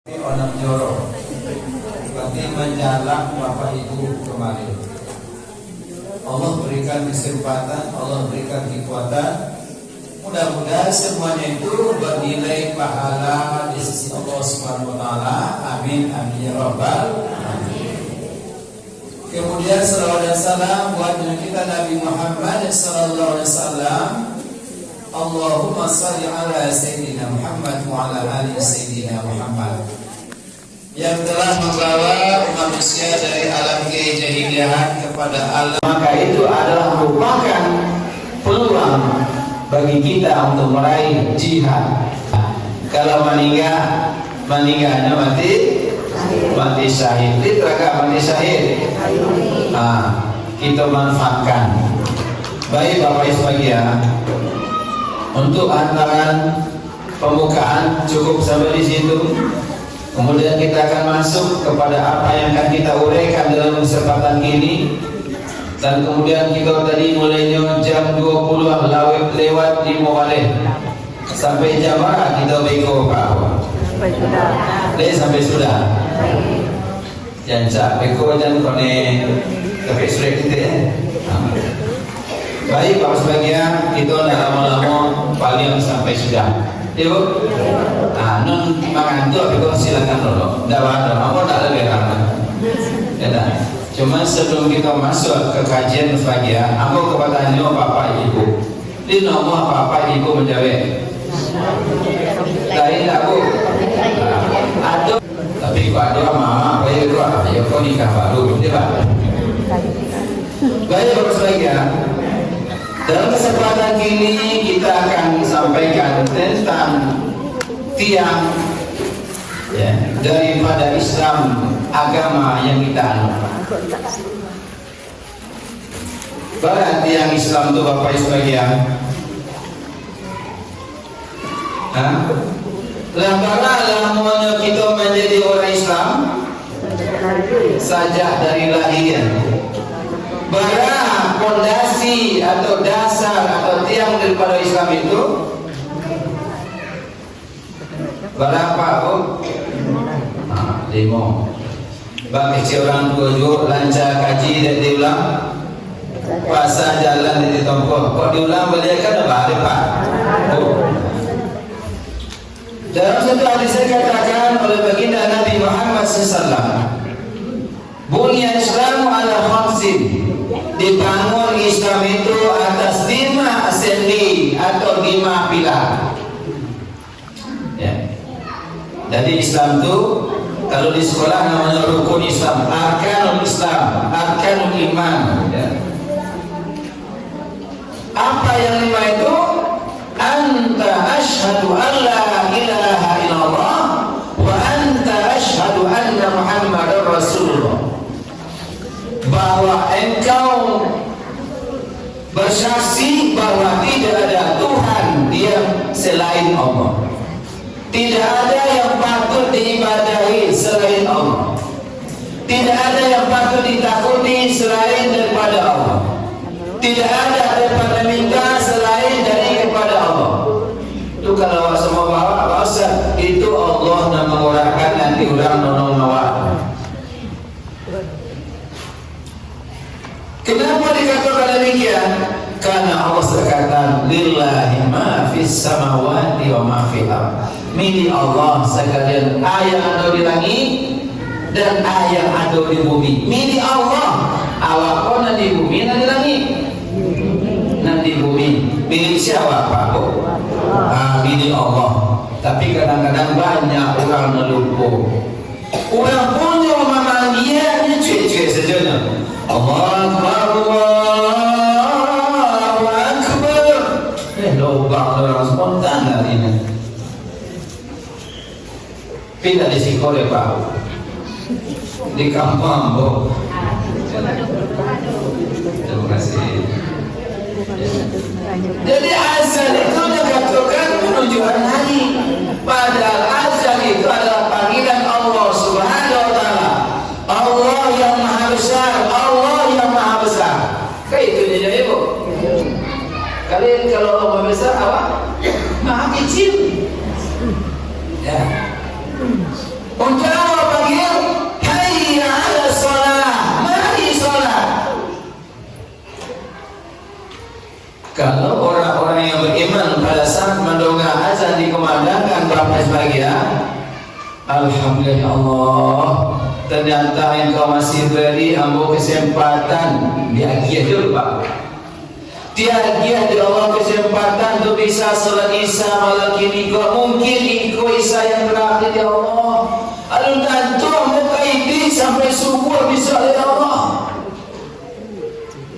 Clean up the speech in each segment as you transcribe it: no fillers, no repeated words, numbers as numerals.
Anak jorok berarti menjalak bapak ibu kemarin. Allah berikan kesempatan, Allah berikan kekuatan. Mudah-mudahan semuanya itu bernilai pahala di sisi Allah Subhanahu wa taala. Amin amin ya rabbal alamin. Kemudian salawat dan salam buat kita Nabi Muhammad sallallahu alaihi wasallam. Allahumma shalli ala sayyidina Muhammad wa ala ali sayyidina Muhammad, yang telah membawa manusia dari alam kejahilian kepada alam. Maka itu adalah merupakan peluang bagi kita untuk meraih jihad. Kalau meninggalnya mati syahid. Diteraka mati syahid. Kita manfaatkan. Baik Bapak Ibu sekalian, untuk antara pembukaan cukup sampai di situ. Kemudian kita akan masuk kepada apa yang akan kita uraikan dalam kesempatan ini. Dan kemudian kita tadi mulainya jam 20 lewat 5 balik. Sampai jam berapa kita bego Pak? Sampai sudah. Jangan bego dan kone sampai sudah kita ya. Baik Bapak sebagian, kita tidak lama-lama paling sampai sudah. Ibu, non makan tu, tapi kau silakan dulu. Tidak ada, apa tak ada gerangan. Ya, cuma sebelum kita masuk ke kajian sebagian, aku kepadanya Bapak Ibu. Di nomor Bapak Ibu menjawab. Lain aku, ada. Tapi kau ada mama, apa itu? Ya kau nikah baru, tidak? Baik Bapak sebagian. Dalam kesempatan ini kita akan sampaikan tentang tiang daripada Islam, agama yang kita anut. Berarti yang Islam itu Bapak Ibu sekalian. Lama-lama kita menjadi orang Islam sajak dari lahir. Barang fondasi atau dasar atau tiang daripada Islam itu berapa Bu? 5. Bagi orang tua juga lancar kaji dan diulang, pasal jalan dan ditompo. Kok diulang beliau kan balik Pak? Dalam satu hadis dikatakan oleh baginda Nabi Muhammad SAW, Bunya Islamu ala khamsin, dibangun Islam itu atas 5 sendi atau 5 pilar. Ya. Jadi Islam itu kalau di sekolah namanya rukun Islam, arkanul Islam, arkanul iman. Ya. Apa yang 5 itu? Anta asyhadu an la ilaha illallah wa anta asyhadu anna Muhammadar Rasulullah. Bahwa engkau bersaksi bahwa tidak ada Tuhan dia selain Allah, tidak ada yang patut diibadahi selain Allah, tidak ada yang patut ditakuti selain daripada Allah, tidak ada daripada minta selain dari kepada Allah. Itu kalau semua bawa bahasa itu Allah yang mengurangkan nanti ulang nono mawar. Kenapa dikatakan demikian? Karena Allah berkata, lillahi ma fis samawati wa ma fil ardh. Milik Allah sekalian ayat ada di langit dan ayat ada di bumi. Milik Allah. Awak pun di bumi dan di langit. Nanti bumi. Milik siapa Pak? Milik Allah. Tapi kadang-kadang banyak orang melupa. Orang punya mama dia cuek-cuek saja. Allah Akbar, Allahu Akbar. Lobang orang spontan hari ini. Tidak di sekolah Pak, di kampung Bu. Terima kasih. Jadi azan itu dikatakan menunjukkan hari. Padahal azan itu adalah panggilan Allah Subhanahu wa taala. Allah yang maha besar, Allah yang maha besar. Kayak itu dia Ibu. Kalian kalau Allah maha besar, awak maha kecil. Ya. Untuk apa panggil? Hayya 'ala shalah, mari salat. Kalau orang-orang yang beriman pada saat mendengar azan dikumandangkan berapa sebagian, alhamdulillah ya Allah, ternyata engkau masih beri ambo kesempatan diagiah dulu Pak. Diagiah di Allah kesempatan untuk bisa salat Isya malam kini. Kau mungkin ikut Isya yang terakhir ya Allah. Alun tentu muka ini sampai subuh bisa ya Allah.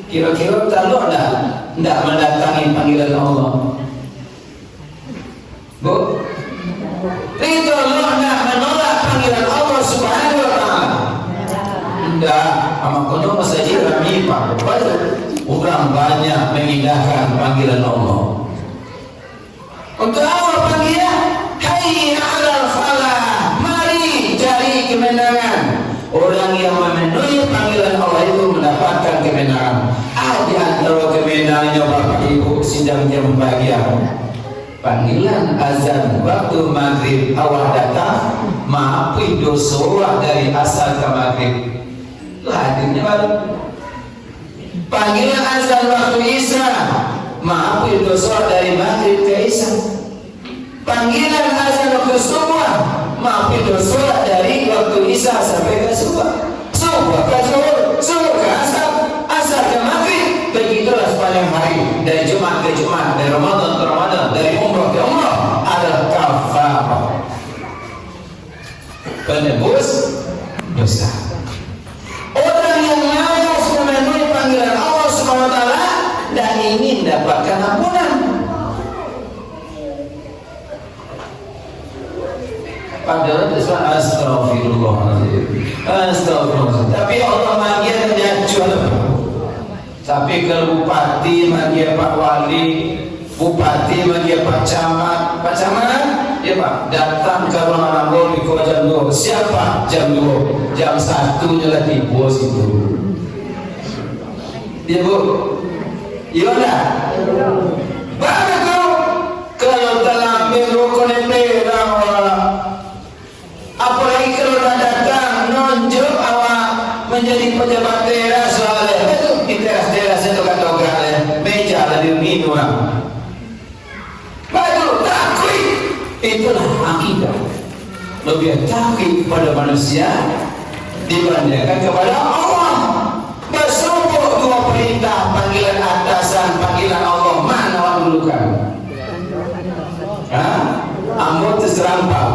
Kira-kira tahu tidak mendatangi panggilan Allah? Bu, itu Allah tidak menolak panggilan Allah Subhanahu wa Ta'ala. Tidak, amak kono masjid kami Pak. Orang banyak mengindahkan panggilan Allah. Untuk apa panggilan? Hayya 'alal falah, mari cari kemenangan. Orang yang memenuhi panggilan Allah itu mendapatkan kemenangan. Di antara kemenangannya Bapak Ibu sidang jam bahagia. Panggilan azan waktu maghrib awal datang, maafin dosa dari asal ke maghrib. Itu hadirnya baru. Panggilan azan waktu Isya, maafin dosa dari maghrib ke Isya. Panggilan azan waktu subuh, maafin dosa dari waktu Isya sampai ke subuh. Subuh ke zuhur, zuhur ke asar, asar ke maghrib. Begitulah sepanjang hari, dari Jumat ke Jumat, dari Ramadan ke Ramadan, dari umrah ke umrah, ada kafarah, penebus dosa. Orang yang malas memenuhi panggilan Allah Subhanahu wa Ta'ala dan ingin dapatkan ampunan, padahal itu astagfirullahaladzim, astagfirullahaladzim. Tapi Allah manggilnya jual. Tapi kalau bupati manggil Pak Wali, bupati manggil Pak Camat, Pak Camat, ya Pak, datang ke ruangan Ambo di jam 2. Siapa? Jam 2, jam 1 nya di bos itu. Iya Bu? Iya dah. Baru kalau telah merokok merah, apalagi kalau datang nonjok awak menjadi pejabat teras soalnya itu di teras-teras itu kata-kata meja lah di minum. Baru takut, itulah akidah. Lebih takut pada manusia dibandingkan kepada Allah. Bersumpah dua perintah, panggilan atasan, panggilan Allah, mana awak dulukan? Ambo terserang Pak.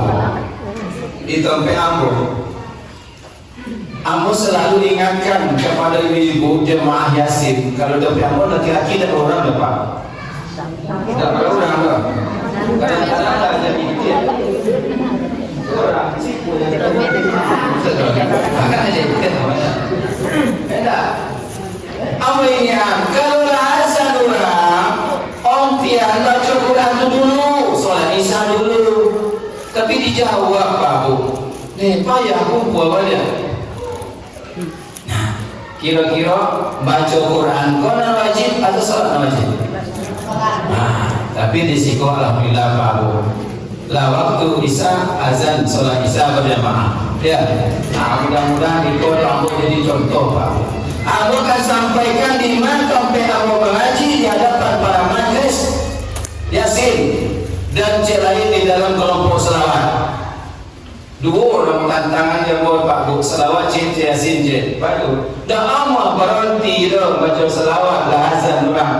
Di tempat Ambo, Ambo selalu ingatkan kepada ibu-ibu jemaah Yasin, kalau tempat Ambo laki-laki dan orang Pak. Tidak ada orang Pak. Kadang-kadang ada dikit. Orang sih punya. Makan aja dikit namanya. Enak. Ambo ingat kalau azan orang, ontian baca Quran dulu, sholat Isya dulu. Tapi dijawab Pak Bu, payah aku buat banyak. Nah, kira-kira baca Quran konon wajib atau sholat wajib? Nah, tapi di siko alhamdulillah Pak Bu. Lah waktu Isya azan sholat Isya berjamaah. Ya, nah mudah-mudahan itu Ambo jadi contoh Pak. Ambo akan sampaikan di mana sampai Ambo mengaji di hadapan para majelis Yasin dan cek lain di dalam kelompok selawat. Dua orang tantangan yang buat Pak Bu, selawat cek Yasin cek. Baru dah amat berhenti dah baca selawat lah azan orang.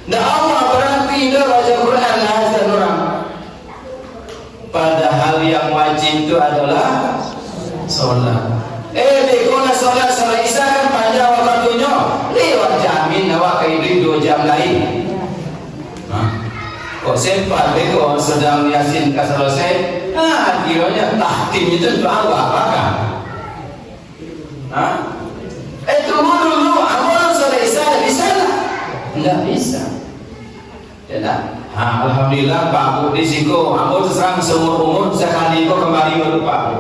Dah amat berhenti dah baca Quran lah azan orang. Padahal yang wajib itu adalah sholat. Dekona sholat Isya kan panjang waktunya, lewat jamin awak ke 2 jam lain. Kok sempat kok sedang Yasin ke selesai, kiranya tahtim itu doa apa kan? Tunggu dulu, amal sholat Isya bisa tak? Tidak bisa. Tidak. Alhamdulillah Pak Bu di siku, amal serang seumur umur sekali kok kembali baru Pak Bu.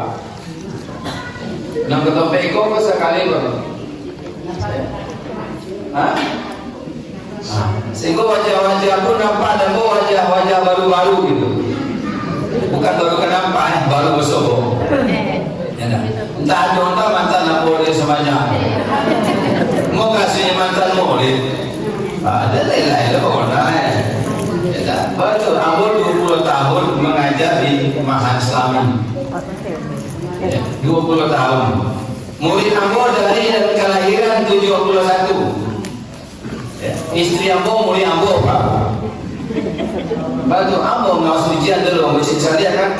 Nang ketompe kok sekali kok. Sehingga wajah-wajah pun nampak dan wajah-wajah baru-baru gitu. Bukan baru kenapa, baru bersobo. Ya, entah contoh mantan Napoli semuanya. Mau kasih mantan murid. Ada lain-lain pokoknya. Ya, betul. Ambo 20 tahun mengajar di Mahan Islami. 20 tahun. Murid Ambo dari kelahiran 71. Ya. Istri Ambo murid Ambo Pak. Batu Ambo nggak sucian dulu, mesti cari kan?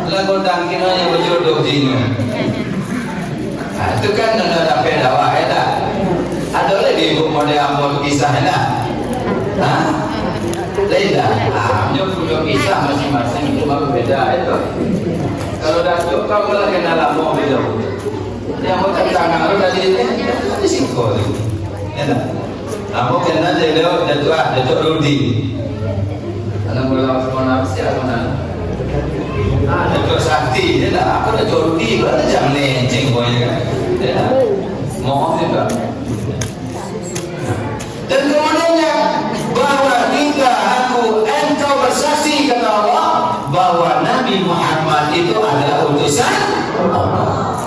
Lagu tangkinannya berjodoh dino. Nah, itu kan ada pedawa ada. Ada lagi ibu model Ambo kisahnya. Hah? Beda. Punya kisah masing-masing itu mah beda itu. Kalau datuk kamu lagi kenal Ambo beda. Yang mau tantangan lu tadi di singko itu. Ya tak? Ambo kenal jadi datuk Rudi. Anak muda semua siapa mana? Datuk Sakti, dia tak. Aku datuk Rudi, berarti jangan lenceng boynya kan? Ya, mohon juga. Dan kemudiannya bahwa engkau bersaksi kata Allah bahwa Nabi Muhammad itu adalah utusan Allah.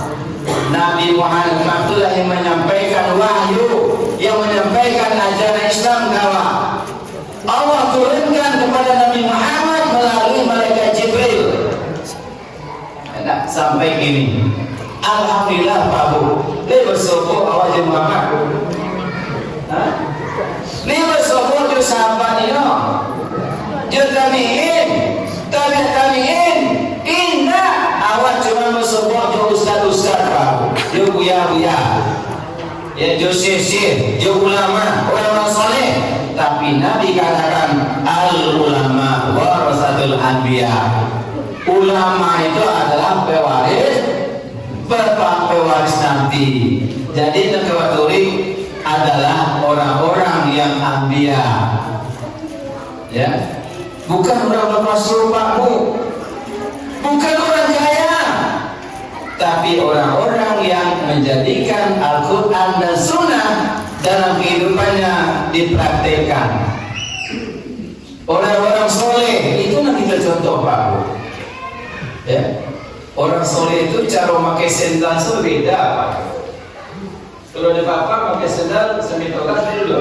Nabi Muhammad itulah yang menyampaikan wahyu, yang menyampaikan ajaran Islam kawan. Allah turunkan kepada Nabi Muhammad melalui malaikat Jibril. Enak sampai gini. Alhamdulillah Pak Bu. Dia bersyukur Allah Muhammad. Dia bersyukur ke sahabat ini. Dia tabi'in. Indah. Awak cuma bersyukur ke ustaz-ustaz Pak Bu. Dia buya-buya. Ya dia syekh, dia ulama soleh. Tapi Nabi katakan al-ulama warasatul anbiya. Ulama itu adalah pewaris nanti. Jadi nekawaturi adalah orang-orang yang anbiya. Ya. Bukan orang bermasuk Pakmu. Bukan orang kaya. Tapi orang-orang yang menjadikan Al-Quran dan Sunnah dalam kehidupannya dipraktekkan. Orang-orang soleh itu nanti kita contoh Pak. Ya, orang soleh itu cara memakai sendal itu beda Pak. Kalau di bapak pakai sendal semitokan dulu.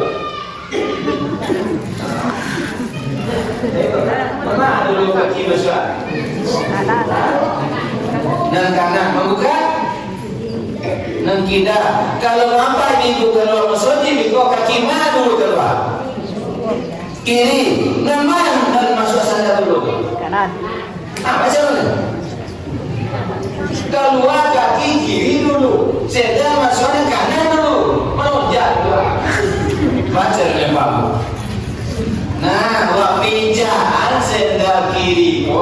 Mana dulu kaki besar? Dan kanan membuka. Dan kita kalau apa ibu keluar masuknya ibu kaki mana dulu keluar kiri naman dan masuk sana dulu kanan macam mana keluar kaki kiri dulu sedang masuknya kanan dulu melonjak baca lempar. Nah wak pinjaan sendal kiri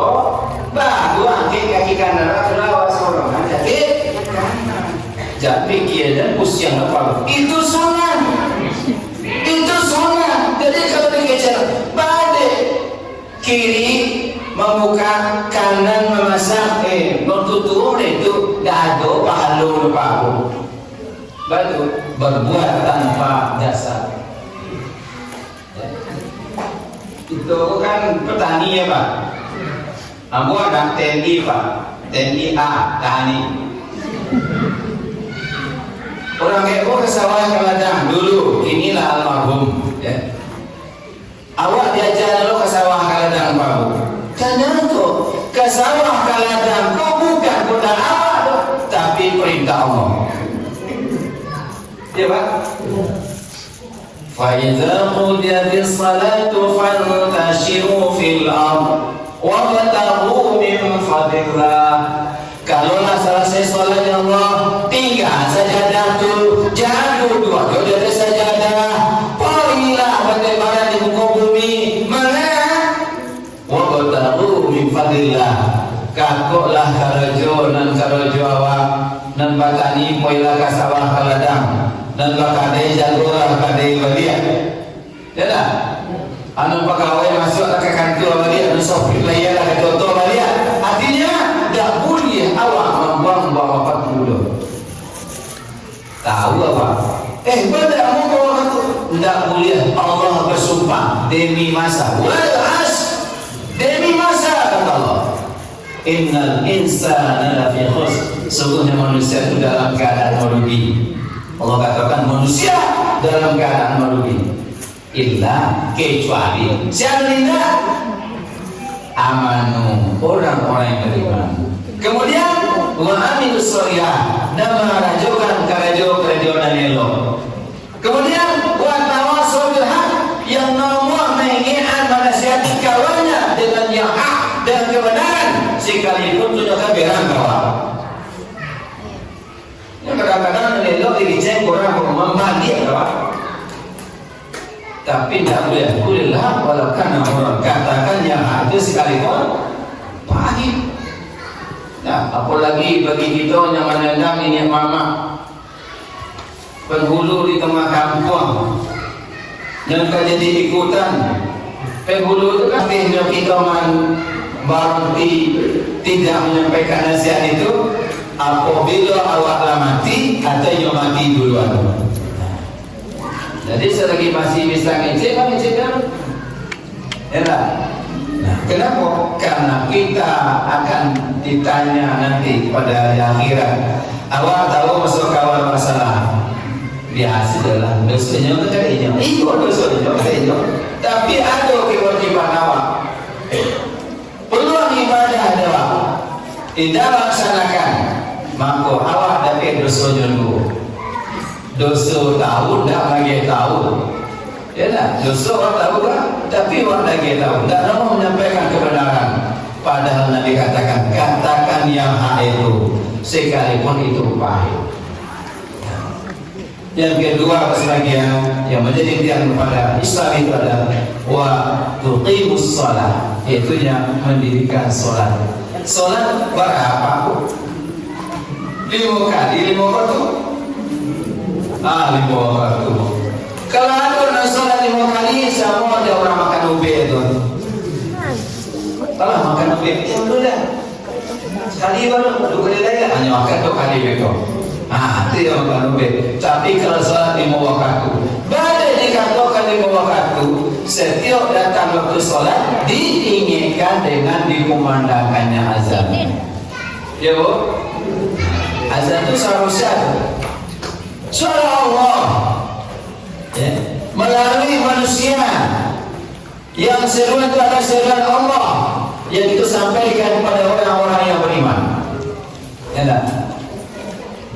baru angkat kaki kanan keluar sorongan jadi pikir dan usia apa itu sunnah. Jadi kalau dikejar balik kiri membuka kanan memasak bertutur itu dado pahalu pahu batu berbuat tanpa dasar. Itu kan petani ya Pak. Ambo ada TNI Pak, TNI A tani. Orang Eko ke sawah ke ladang dulu, inilah almarhum. Ya. Awak diajar lo ke sawah ke ladang Pak. Karena itu ke sawah ke ladang kau bukan perintah awak, tapi perintah Allah. Ya Pak. فَإِذَا قُضِيَتِ الصَّلَاةُ فَانْتَشِرُوا فِي الْأَرْضِ وَابْتَغُوا مِنْ فَضْلِ اللَّهِ. Kalaulah selesai salat Allah, tinggal sajadah tu, jangan dua jodoh sajadah. Pergilah bagaimana di muka bumi, mana? Wabtagu min fadillah. Kakoklah karajo nan karajo awak, nan batani poilah kasawah kaladang, nan bakadai jagolah kadai badia. Ya dah. Anu pegawai masuk ke kantor badia, anu sopir layalah ke toto badia. Artinya tak boleh awak membuang-buang apa dulu. Tahu apa? Benar kamu bawa itu. Tak boleh. Allah bersumpah demi masa. Wal as demi masa kata Allah. Innal insana lafi khusr. Sungguhnya manusia itu dalam keadaan merugi. Allah katakan manusia dalam keadaan merugi. Illa kecuali siapa tidak? Amanu, orang-orang yang beriman. Kemudian wa amilus sholihat, dan mengajukan kerja-kerja dan elok. Kemudian wa tawassaw bil haq, yang nomor mengingat menasihati kawannya dengan yang hak dan kebenaran sekalipun tunjukkan berang kawan. Yang kadang-kadang elok diriceng kurang membagi kawan. Tapi tidak boleh kulillah walau karena orang katakan yang hak itu sekalipun pahit. Nah, apalagi bagi kita yang menendang ini mama penghulu di tengah kampung yang jadi ikutan. Penghulu itu kan kita berarti tidak menyampaikan nasihat itu apabila awak mati atau yang mati duluan. Jadi selagi masih bisa ngecek, ya lah. Nah, kenapa? Karena kita akan ditanya nanti pada akhirat. Awak tahu masuk awal masalah biasa dalam dosanya kayaknya. Iyo dosanya kayaknya. Tapi ada kewajiban awak. Peluang ibadah ada awak. Tidak laksanakan, maka awak dapat dosanya dulu. Dosa tahu, tidak lagi tahu. Ya tak? Dosa orang tahu kan? Tapi orang lagi tahu. Tidak mau menyampaikan kebenaran. Padahal Nabi katakan, katakan yang hak itu, sekalipun itu pahit. Yang kedua sebagian yang menjadi tiang kepada Islam itu adalah wa tuqimus shalah, yaitu yang mendirikan sholat. Sholat berapa? 5 kali 5 waktu. 5 waktu. Kalau ada sholat 5 kali, semua ada orang makan ube itu. Kalau makan ube, ya udah. Sekali baru 2 kali lagi, hanya makan 2 kali itu. Itu yang makan ube. Tapi kalau sholat 5 waktu, baru dikatakan 5 waktu, setiap datang waktu sholat diinginkan dengan dikumandangkannya azan. Ya bu, azan itu seharusnya suara Allah, ya, melalui manusia yang seruan itu adalah seruan Allah yang itu sampaikan kepada orang-orang yang beriman. Ya,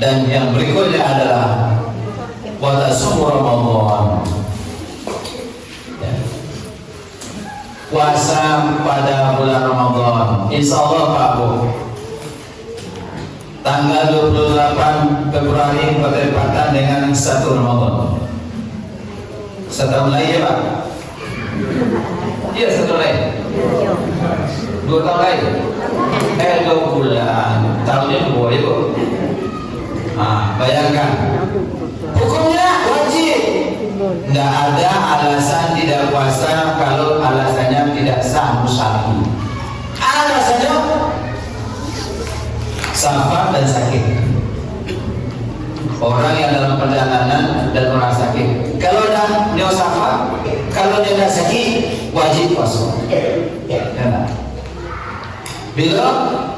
dan yang berikutnya adalah wa tasum Ramadan, ya, puasa pada bulan Ramadan. Insya Allah Pak Bu, tanggal 28 Februari bertepatan dengan 1 Ramadan. Setahun lagi ya Pak? Iya, 1 lagi. 2 tahun lagi. 2 bulan. Tahunnya 2 ya Bu. Bayangkan. Hukumnya wajib. Tidak ada alasan tidak puasa kalau alasannya tidak sah syar'i. Alasannya safar dan sakit. Orang yang dalam perjalanan dan orang sakit. Kalau dah dia safar, kalau dia dah sakit, wajib puasa. Ya. Bila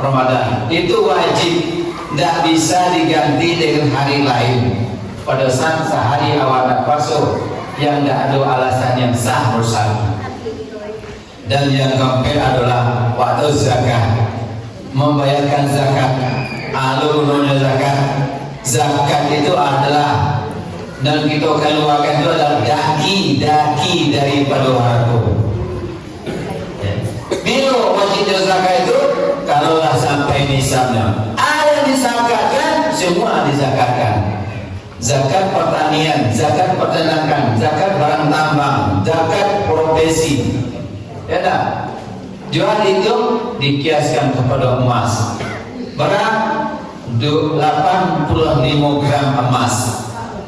Ramadan itu wajib, tidak bisa diganti dengan hari lain. Pada saat sehari awal nak puasa yang tidak ada alasan yang sah bersama. Dan yang keempat adalah waktu zakat, membayarkan zakat. Alurnya zakat. Zakat itu adalah, dan kita keluarkan itu adalah daki daripada harta. Bila wajib zakat itu, kalaulah sampai nisabnya, ada dizakatkan, semua dizakatkan. Zakat pertanian, zakat peternakan, zakat barang tambang, zakat profesi. Ya tak? Jual itu dikiaskan kepada emas. Berapa? 85 gram emas.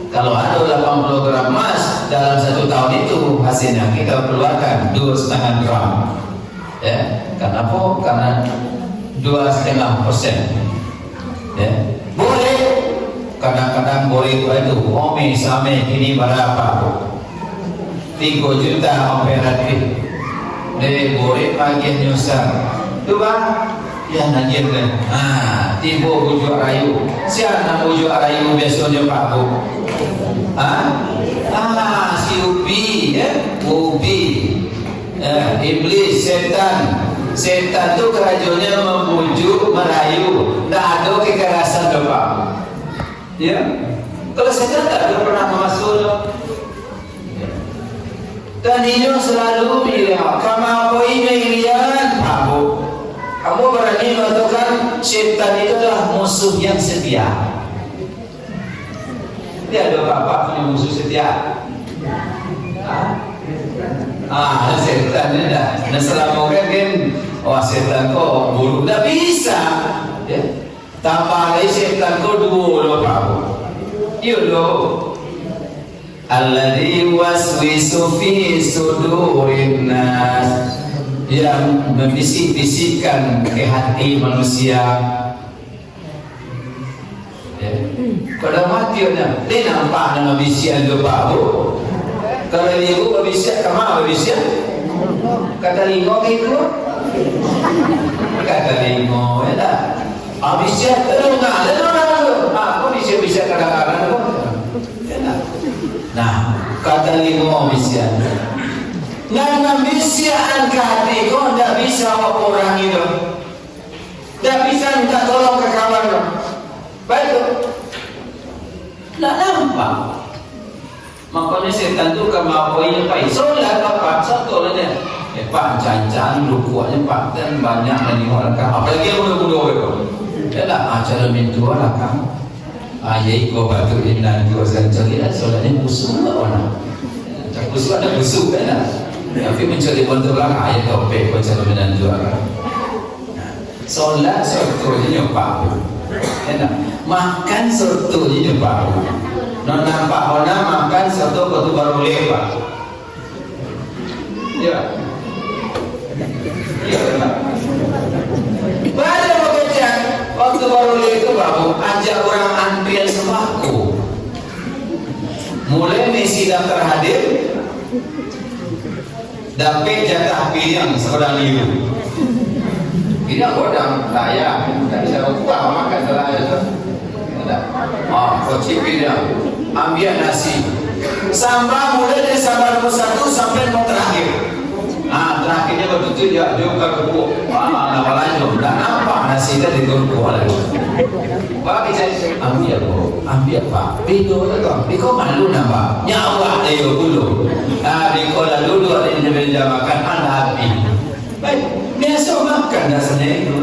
Kalau ada 80 gram emas dalam 1 tahun itu hasilnya kita keluarkan 2,5 gram. Ya, kenapa? Karena 2,5%. Ya, boleh. Kadang-kadang boleh itu. Omi same ini berapa? 3 juta operatif. Boleh bagian nyusah. Coba Ya nanti kan, tiba bujuk rayu. Siapa bujuk rayu biasanya Pak Bu? Si Ubi, Ubi, iblis, setan tu kerajaannya membujuk, merayu. Tak ada kekerasan tu Pak. Ya, kalau setan tak ada pernah masuk. Dan ini selalu bilang, kamu apa ini Pak Bu? Kamu berani mengatakan syaitan itu adalah musuh yang setia. Dia ada bapak punya musuh setia. Syaitan ni dah. Dan selama kan, syaitan kau buruk. Tak bisa. Ya. Tambah lagi syaitan kau dua Pak Bu. Ya loh. Alladhi waswisu fi sudurin nas, yang membisik-bisikkan ke hati manusia. Kalau mati dia nampak nama bisikan tu Pak Bu. Kalau dia berbisik, kamu berbisik? Kata lingkong itu? Kata lingkong, ya tak? Bisik terus nak, aku bisik-bisik kadang-kadang tu. Nah, kata lingkong bisik. Nah, bisikan ke hati kau tidak bisa orang itu, tidak bisa minta tolong ke kawan kau. Baik, tidak nampak. Makanya setan tu kemampuannya Pak. Soalnya Pak satu lah dia. Pak jangan lukuannya Pak dan banyak lagi orang kau. Apalagi yang muda-muda itu. Dia lah acara mintua lah kamu. Ayah kau batu ini nanti kau cari lah. Soalnya musuh lah orang. Musuh ada musuh kan lah. Tapi mencari bentuk belakang ayat topik macam mana juga. Solat sortunya Pak. Makan sortunya Pak. Non nampak orang makan sortu waktu baru lepas. Ya. Ya. Pada bekerja waktu baru lepas Pak, ajak orang antrian sembako. Mulai misi daftar hadir. Dapat jatah pilihan seorang ibu. Tidak godang saya, tak bisa buka makan salah itu. Kocik pilihan, ambil nasi. Sambar mulai dari sambar nomor 1 sampai nomor terakhir. Terakhirnya betul dia buka kuku. Nama lain tak nampak nasi tadi kuku lagi. Bagi saya ambil Pak. Biko tak? Biko malu nampak. Nyawa dia dulu. Biko lalu dulu ada yang meja makan api. Baik, biasa makan dasarnya itu.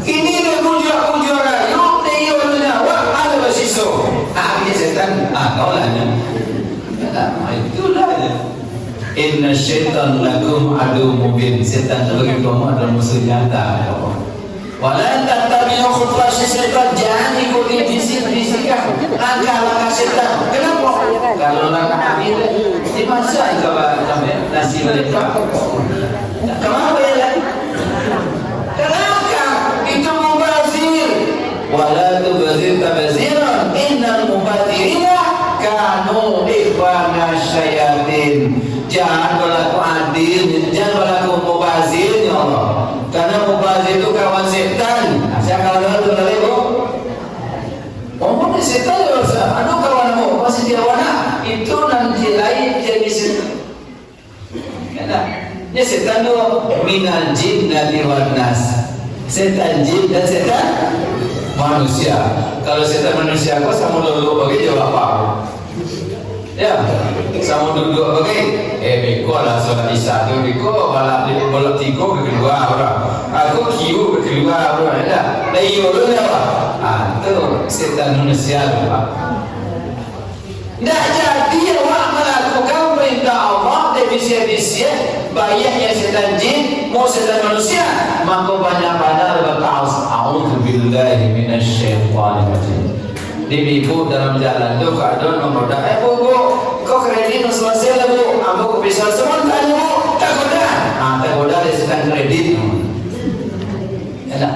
Ini dia pujuk rayu. Dia nyawa ada basiso. Dia setan. Kau lahnya. Itulah dia. Inna syaitan lakum adu mubin. Setan bagi kamu adalah musuh nyata. Walau tattabi'u khutuwat syaitan, jangan ikuti bisik-bisikan langkah-langkah setan. Kenapa? Kalau langkah ini di masa itu nasi mereka. Kenapa ya lagi? Kenapa? Itu mubazir. Walau tubazir tabaziran, innal mubazirina kanu ikhwana syayatin. Jangan berlaku adil, jangan berlaku mubazir ya Allah. Karena mubazir itu kawan setan. Saya kalau itu lagi ngomong setan ya Ustaz. Aduh kawanmu masih dia warna itu nanti lain jadi setan. Ya setan itu minal jinnati wan nas. Setan jin dan setan manusia. Kalau setan manusia kok sama dulu bagi jawab apa? Ya, sama duduk bagi beko lah solat isya tu beko malah di bolak tiko kedua orang. Aku kiu kedua orang ada. Layu tu apa? Tu setan manusia tu Pak. Tak jadi awak melakukan perintah Allah dan bisik-bisik bayarnya setan jin mau setan manusia. Maka banyak-banyak berkata a'udzubillahi minasyaitonir rajim. Ibu dalam jalan tu keadaan memoda. Bu, kau kredit selesai lah bu. Aku bisa semua tanya bu. Tak goda. Tak goda dia sedang kredit. Enak.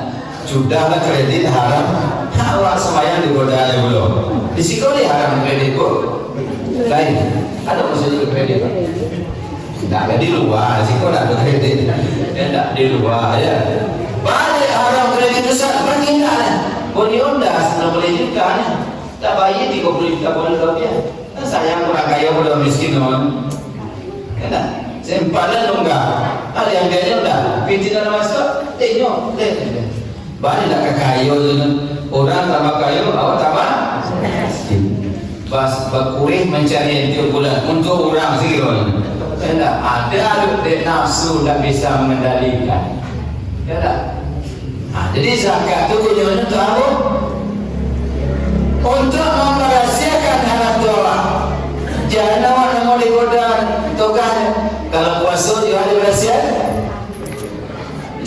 Sudahlah kredit haram. Awak semuanya digoda dulu. Di sini dia haram kredit bu. Lain. Ada maksudnya kredit. Tidak ada di luar, sih kok tidak ada kredit. Tidak di luar ya. Balik orang kredit besar, bagi tidak. Boleh undas, 60 juta. Tak bayar 30 juta boleh lebih. Saya kurang kaya, kurang miskin teman. Tidak. Sempadan enggak. Ada yang kaya enggak. Pintu dalam masuk, tengok. Balik tak kaya dengan orang tambah kaya, awak tambah. Bas berkurih mencari itu bulan untuk orang sih kan. Tidak ada nafsu tak bisa mengendalikan. Tidak. Jadi zakat itu gunanya untuk apa? Untuk merahsiakan harap doa. Jangan awak nak digoda tokan. Kalau puasa juga ada rahsia.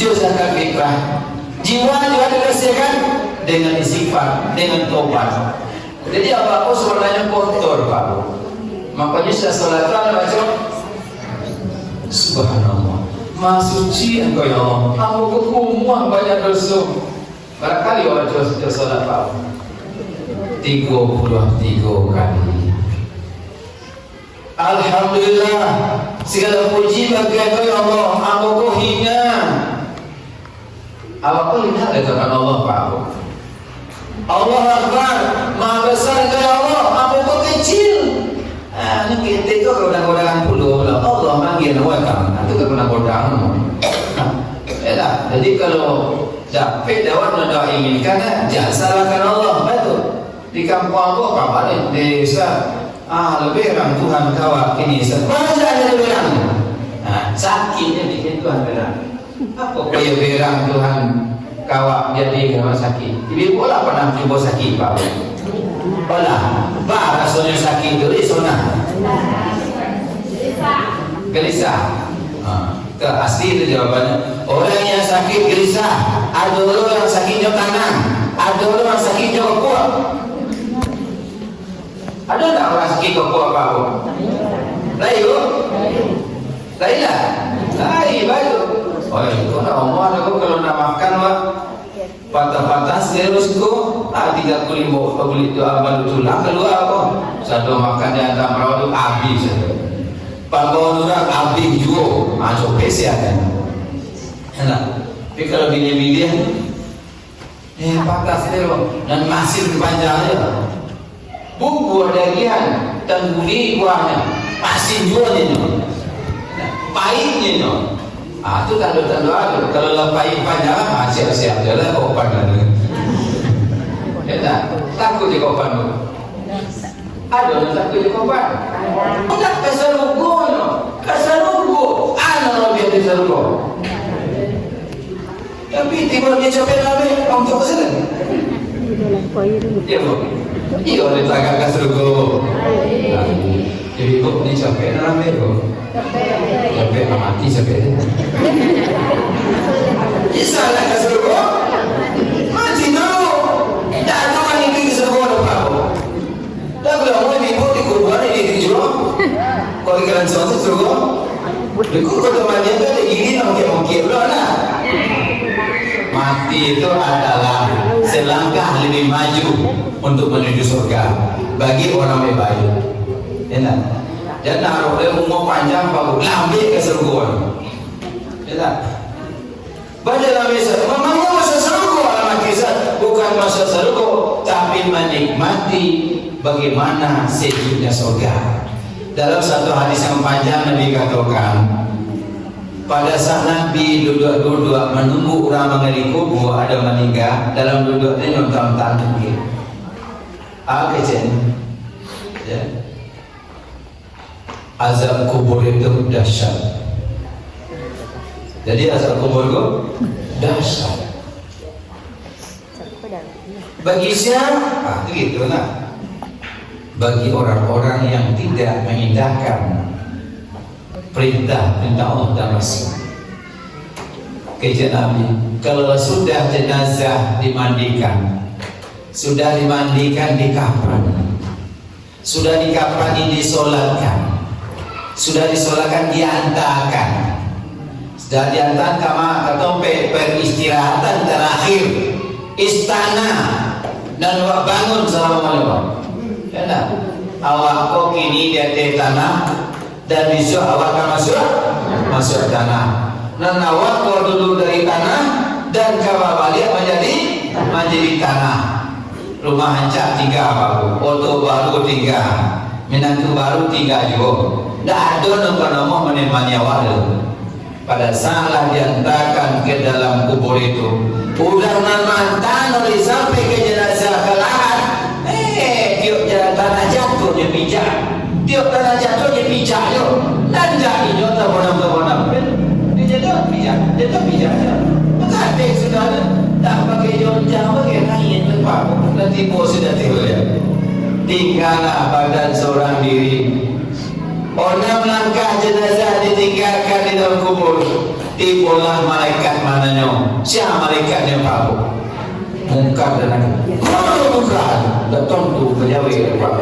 Jauh zakat fitrah. Jiwa juga dirahsiakan dengan istighfar, dengan tobat. Jadi apa-apa sebenarnya kotor Pak. Makanya saya salat baca Subhanallah. Maha suci Engkau ya Allah. Aku kumuh banyak dosa. Barangkali orang dosa salat Pak 33 kali. Alhamdulillah, segala puji bagi Engkau ya Allah. Aku hina. Apa hina dengan Allah Pak? Allah Akbar, Maha besar Engkau Allah, aku kecil. Ini kita itu godang-godangan puluh. Allah manggil wakam, itu godang-godang. Jadi kalau dapat dapat doa inginkan, jangan salahkan Allah. Betul. Di kampung aku apa nih? Desa. Lebih orang Tuhan kawak ini. Mana ada lebih orang? Sakitnya bikin Tuhan berang. Apa kaya berang Tuhan? Kawak jadi rumah sakit. Ibu bola pernah jumpa sakit Pak? Bola. Pak rasanya sakit tu risona. Gelisah. Itu asli itu jawabannya. Orang yang sakit gelisah. Ada orang yang sakitnya kanan. Ada orang yang sakitnya kekuat. Ada tak orang sakit kekuat Pak? Layu? Lailah. Lain bayu. Oh itu nak omong aku kalau nak makan wak patah-patah terus ku 35 beli tu abang tulang keluar aku satu makan yang tak merawat tu habis pangkau orang habis juga macam pesi ada tapi kalau bini-bini patah terus dan masih panjangnya buku ada gian dan guli buahnya masih juga ni pahitnya no. Itu tanda-tanda ada. Kalau lepai panjang, siap-siap jalan kopan ada. Ya tak? Takut di kopan tu. Ada orang takut di kopan. Tak keseluruh no. Keseluruh. Anak lebih dari keseluruh. Tapi tiba dia capek lagi. Orang tak kesal. Iya bu. Iya orang tak keseluruh. Jadi bu ni capek lagi bu. Sampai mati sampai bisa lah ke surga mati tahu tak tahu kan ini ke surga apa tak bilang mau ibu di kubur ini dijual kalau ikan surga surga di kubur temannya tu ada gini mungkin lah mati itu adalah selangkah lebih maju untuk menuju surga bagi orang yang baik enak. Dan naruh dia umur panjang baru lambil ke surga. Ya tak? Baca dalam Islam, memangnya masa surga alamat kisah bukan masa surga, tapi menikmati bagaimana sejuknya surga. Dalam satu hadis yang panjang Nabi katakan, pada saat Nabi duduk-duduk menunggu orang mengali kubur ada meninggal, dalam duduknya nonton lagi. Kecil. Ya. Azab kubur itu dahsyat. Jadi azab kubur itu dahsyat. Bagi siapa? Begitu lah. Bagi orang-orang yang tidak mengindahkan perintah Allah dan Rasul. Kata Nabi, kalau sudah jenazah dimandikan, sudah dimandikan di kafan, sudah dikafani disolatkan, sudah disolatkan diantarkan, sudah diantarkan ke peristirahatan terakhir istana dan bangun selama malam. Ya tak? Awak kok kini di atas tanah dan besok awak akan masuk tanah. Dan awak keluar dulu dari tanah dan kawal balik menjadi tanah. Rumah hancur 3 baru, auto baru 3, menantu baru 3 juga. Tak ada nombor-nombor menemani awak. Pada saat diantarkan ke dalam kubur itu, udah mantan oleh sampai ke jenazah ke lahat. Tiup tanah jatuh dia pijak, tiup tanah jatuh dia pijak yo. Nanda ini tak bonam. Dia jatuh pijak yo. Maka sudah tak pakai jonjang pakai kain lepas. Nanti bos sudah tiba ya. Tinggallah badan seorang diri. 6 langkah jenazah ditinggalkan di dalam kubur. Tibalah malaikat mananya. Siapa malaikatnya Pak? Mungkar dan nakir. Kalau mungkar, datang tu berjawab Pak.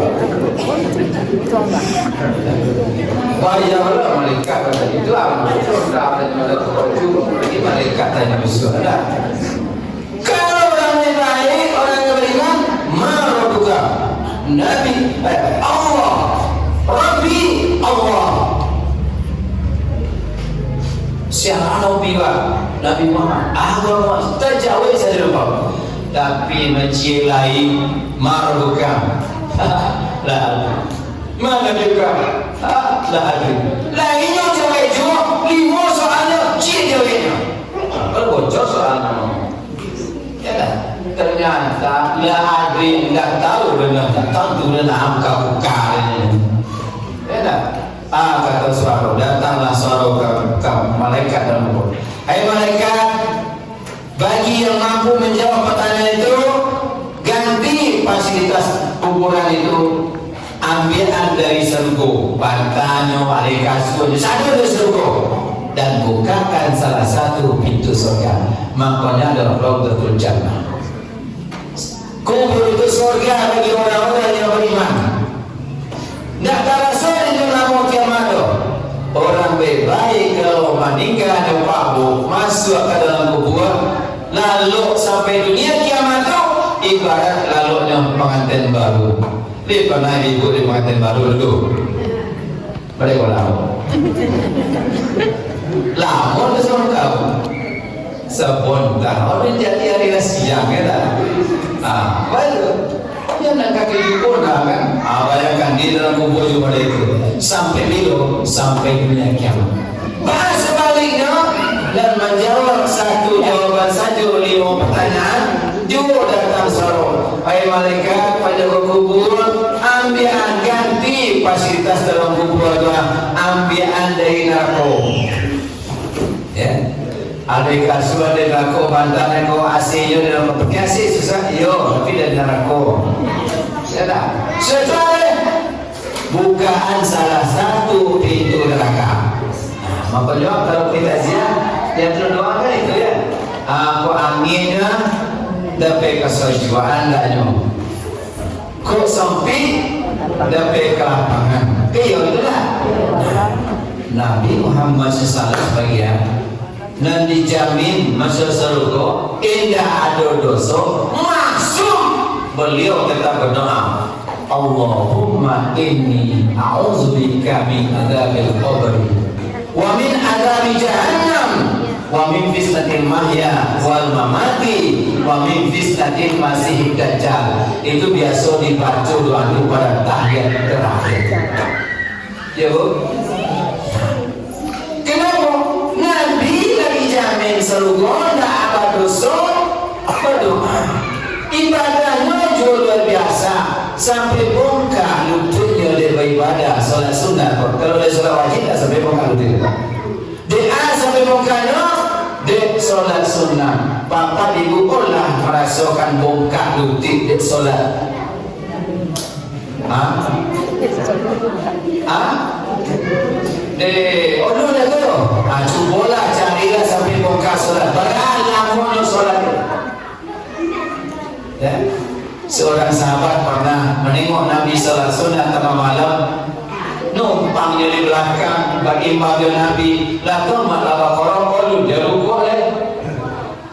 Wajarlah malaikat kata itu lah. Sudah ada lagi malaikat tanya besok ada. Kalau orangnya baik, orang yang beriman, marabuka Nabi Allah. Rabbi Allah. Siapa Nabi Muhammad? Agama terjauh saja lupa. Tapi mencilai marbuka. Lah. Mana juga? Lah ada. Lainnya cakap juga 5 soalnya cik jawabnya. Kalau bocor soalnya. Ya tak? Ternyata lah ada enggak tahu benar tak tahu benar angka buka ini. Kata suara, datanglah suara ke malaikat dalam kubur. Hai malaikat, bagi yang mampu menjawab pertanyaan itu, ganti fasilitas kuburan itu, ambilan dari sergo, bantanyo, alih kasur, satu dari sergo, dan bukakan salah satu pintu surga. Makanya adalah Raudhatul Jannah. Kubur itu surga bagi orang-orang yang beriman. Tidak terasa di dalam kiamat. Orang baik kalau meninggal di Pabu masuk ke dalam kubur, lalu sampai dunia kiamat itu ibarat lalunya pengantin baru. Dia pernah ibu di pengantin baru dulu. Mereka lama. Lama tu sama kau. Sebentar. Orang jadi hari siang kan? Baru. Jangan kaki kubur kan? Bayangkan di dalam kubur juga ada itu. Sampai bila? Sampai dunia kiamat. Bahas sebaliknya dan menjawab satu jawaban saja 5 pertanyaan. Juga datang suara. Hai malaikat penjaga kubur, ambilan ganti fasilitas dalam kubur adalah ambilan dari neraka. Ya. Ada kasur, ada neraka, bantal neraka, AC-nya dalam pakai AC susah. Yo, tapi dari neraka. Ya tak? Setelah bukaan salah satu pintu neraka. Maka jawab kalau kita siap, dia terdoakan itu ya. Aku anginnya dapat kesejuaan daknya. Kok sempit dapat kelapangan. Kayak itulah. Nabi Muhammad SAW bagian dan dijamin masuk surga, tidak ada dosa masuk. Beliau tetap berdoa, Allahumma inni a'udzubika min adzabil qabr wa min adzabi jahannam wa min fitnatil mahya wal mamati wa min fitnatil masihid dajjal. Itu biasa dibaca doa itu pada tahiyat terakhir. Ya Bu. Kenapa? Nabi lagi jamin surga, tidak ada dosa, berdoa. Ibadahnya juga luar biasa, sampai bongkar lututnya dia beribadah solat sunat. Kalau dia solat wajib tak sampai bongkar lututnya. Dia sampai bongkarnya dia solat sunat. Bapak ibu pula merasakan bongkar lutut dia solat. Orang dah tu, cubalah carilah sampai bongkar solat. Beralamun solat. Ya. Seorang sahabat pernah menengok Nabi salat sunat tengah malam, numpangnya di belakang bagi bagian Nabi. Lah tu malah orang orang dia rukuk leh.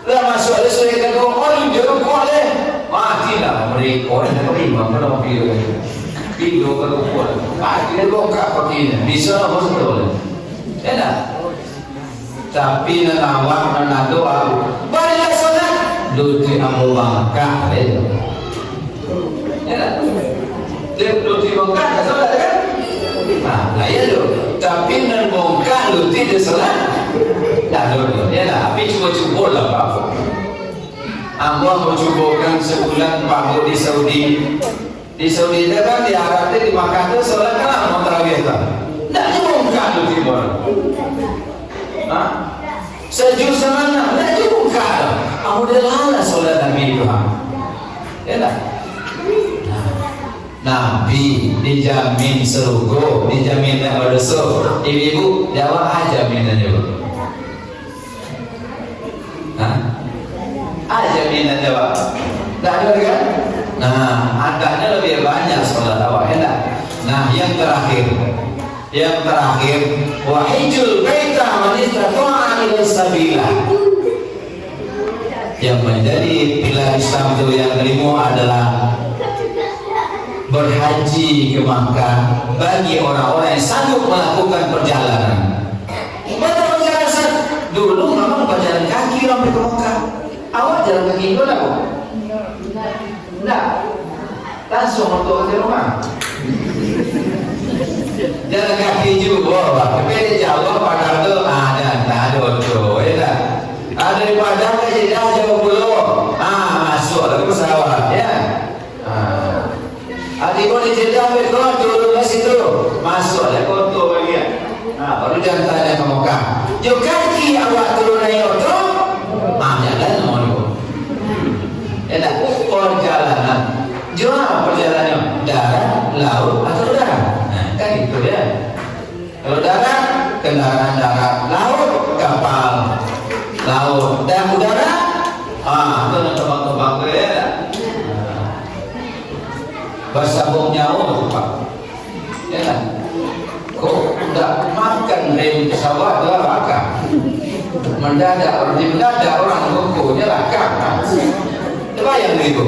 Lah masuk ada seorang kata orang dia rukuk leh. Matilah mereka orang yang beriman pada video. Video kalau rukuk. Dia bongkar pakai bisa apa betul? Enak. Tapi nawak dan doa, balik solat, luti amu bangka itu. Enak. Dia luti bangka solat kan? Nah, ya tu. Tapi nan bongkar luti di solat, dah dulu. Enak. Tapi cuba-cuba lah pak. Ambo mau cobakan sebulan Pak di Saudi. Di Saudi itu kan di Arab di Makkah itu sholat kan mau tarawih kan? Tidak cukup kan di timur. Sejauh sana tidak cukup kan? Kamu dah lala sholat Nabi itu. Ya tak? Nabi dijamin surga, dijamin tak berdosa. Ibu-ibu jawab aja minannya bu. Jaminan jawab. Tak ada kan? Nah, angkanya lebih banyak sholat awak enak. Nah, yang terakhir, wahijul baita man istata'a ilaihi sabila. Yang menjadi pilar Islam itu yang kelima adalah berhaji ke Makkah bagi orang-orang yang sanggup melakukan perjalanan. Perjalanan dulu memang berjalan kaki sampai ke Makkah. Awak jalan kaki dulu tak? Tidak. Langsung untuk ke rumah. Jalan kaki juga. Tapi dia jauh pada tu ada tu. Ya. Ada di Padang ke Jeddah jauh dulu. Masuk lagi pesawat. Ya. Adik pun di Jeddah betul turun ke situ. Masuk lagi kotor lagi. Baru jangan tanya ke Mekah. Jauh kaki awak turun naik auto. Jalan nomor itu. Enak perjalanan. Jual perjalanan darat, laut atau udara. Kan itu ya. Kalau darat, kendaraan darat, laut, kapal, laut dan udara. Itu tebak-tebak ya. Bersambung nyawa Pak. Ya kan? Kok tidak makan rem pesawat tu apa? Mendadak orang kukunya lakar. Terbayang itu.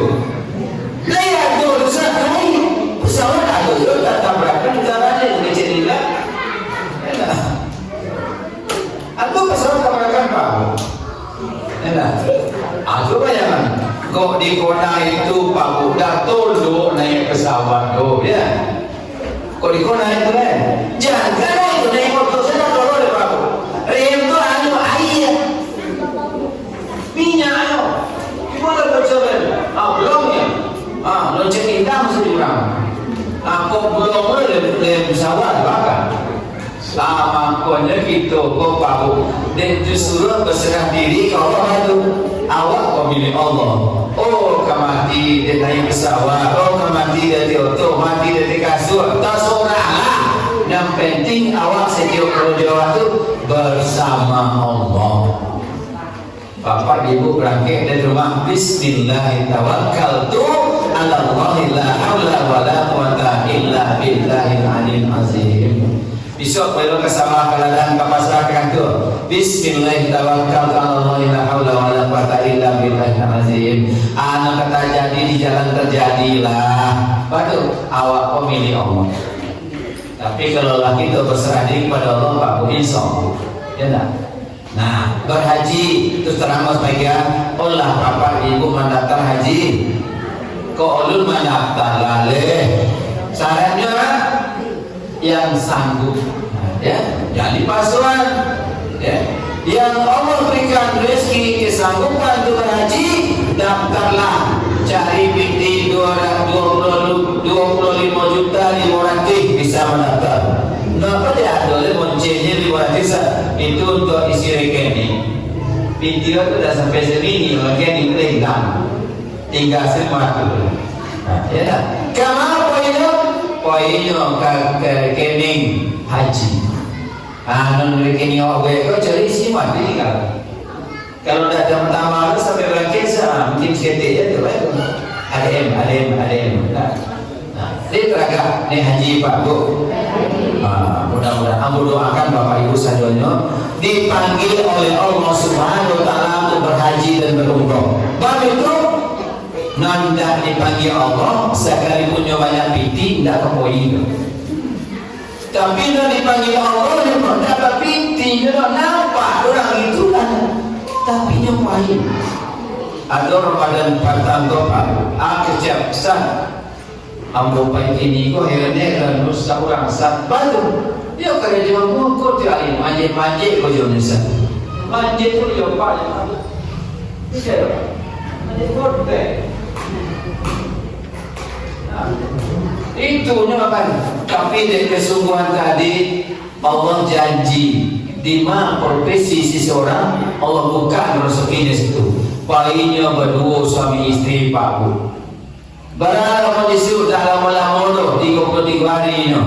Lihat tu Ustaz naik pesawat ada tu tak tabrakan negaranya yang kecil ni lah. Aku pesawat tabrakan Pak. Enak. Aku bayangan. Kok di kona itu Pak Budak tolong naik pesawat tu ya. Kok di kona itu kan? Jangan naik naik motor saya tolong deh Pak. Rem tu anu air. Minyak anu. Gimana berjalan? Belumnya. Lonceng hitam sejurang. Kok belum ada pesawat bahkan. Makanya gitu kok Pak. Dan disuruh berserah diri ke Allah itu. Awak pemilih Allah. Oh kemati dia naik pesawat. Oh kemati dia di auto. Mati dia di kasur. Tak seorang lah. Yang penting awak setiap berdoa itu bersama Allah. Bapak ibu berangkat dari rumah. Bismillahirrahmanirrahim. Allahi la haula wa la quwata illa billahil aliyil azim. Besok kalau kesama keladang ke masyarakat itu Bismillahirrahmanirrahim. Allahi la haula wa la quwata illa billahil azim. Anak kata jadi di jalan terjadilah. Waduh, awak pemilih Allah. Tapi kalau laki itu berserah diri kepada Allah Pak Bu insya Allah. Ya tak? Nah, berhaji terus terang sebagian olah bapak ibu mendaftar haji. Kok ulun mendaftar laleh. Syaratnya yang sanggup. Ya, jadi pasuan. Ya. Yang Allah berikan rezeki kesanggupan untuk berhaji, daftarlah. Cari PT 25 juta 500 bisa mendaftar. Kenapa dia ada moncenya 500 itu untuk isi rekening. Video itu dah sampai segini, rekening itu tinggal semua tu. Ya tak? Kamu poinnya ke rekening haji. Non rekening awak kau cari semua tinggal. Kalau dah jam pertama sampai berangkat mungkin sekitar je tu baik. ADM. Dia teragak ni haji Pak Bu. Mudah-mudahan aku doakan Bapak Ibu semuanya dipanggil oleh Allah Subhanahu wa taala untuk berhaji dan berumrah. Bab itu nanda dipanggil Allah sekalipun banyak piti tidak kepoin. Tapi dah dipanggil Allah dia pun dapat pinti, dia dah nampak orang itu kan. Tapi nyobain. Ada Ramadan patang doa, kecap sah. Ambo pai ini ko herane kan nusa orang sah batu. Dia kaya dia mau ko dia ini manje ko jo nusa. Manje tu yo pa ya. Bisa. Manje ko deh. Itu nyaman. Tapi dari kesungguhan tadi Allah janji di mana profesi seseorang Allah buka rezekinya situ. Bayinya berdua suami istri Pak Bu. Barang kondisi sudah lama-lama tu 33 hari ni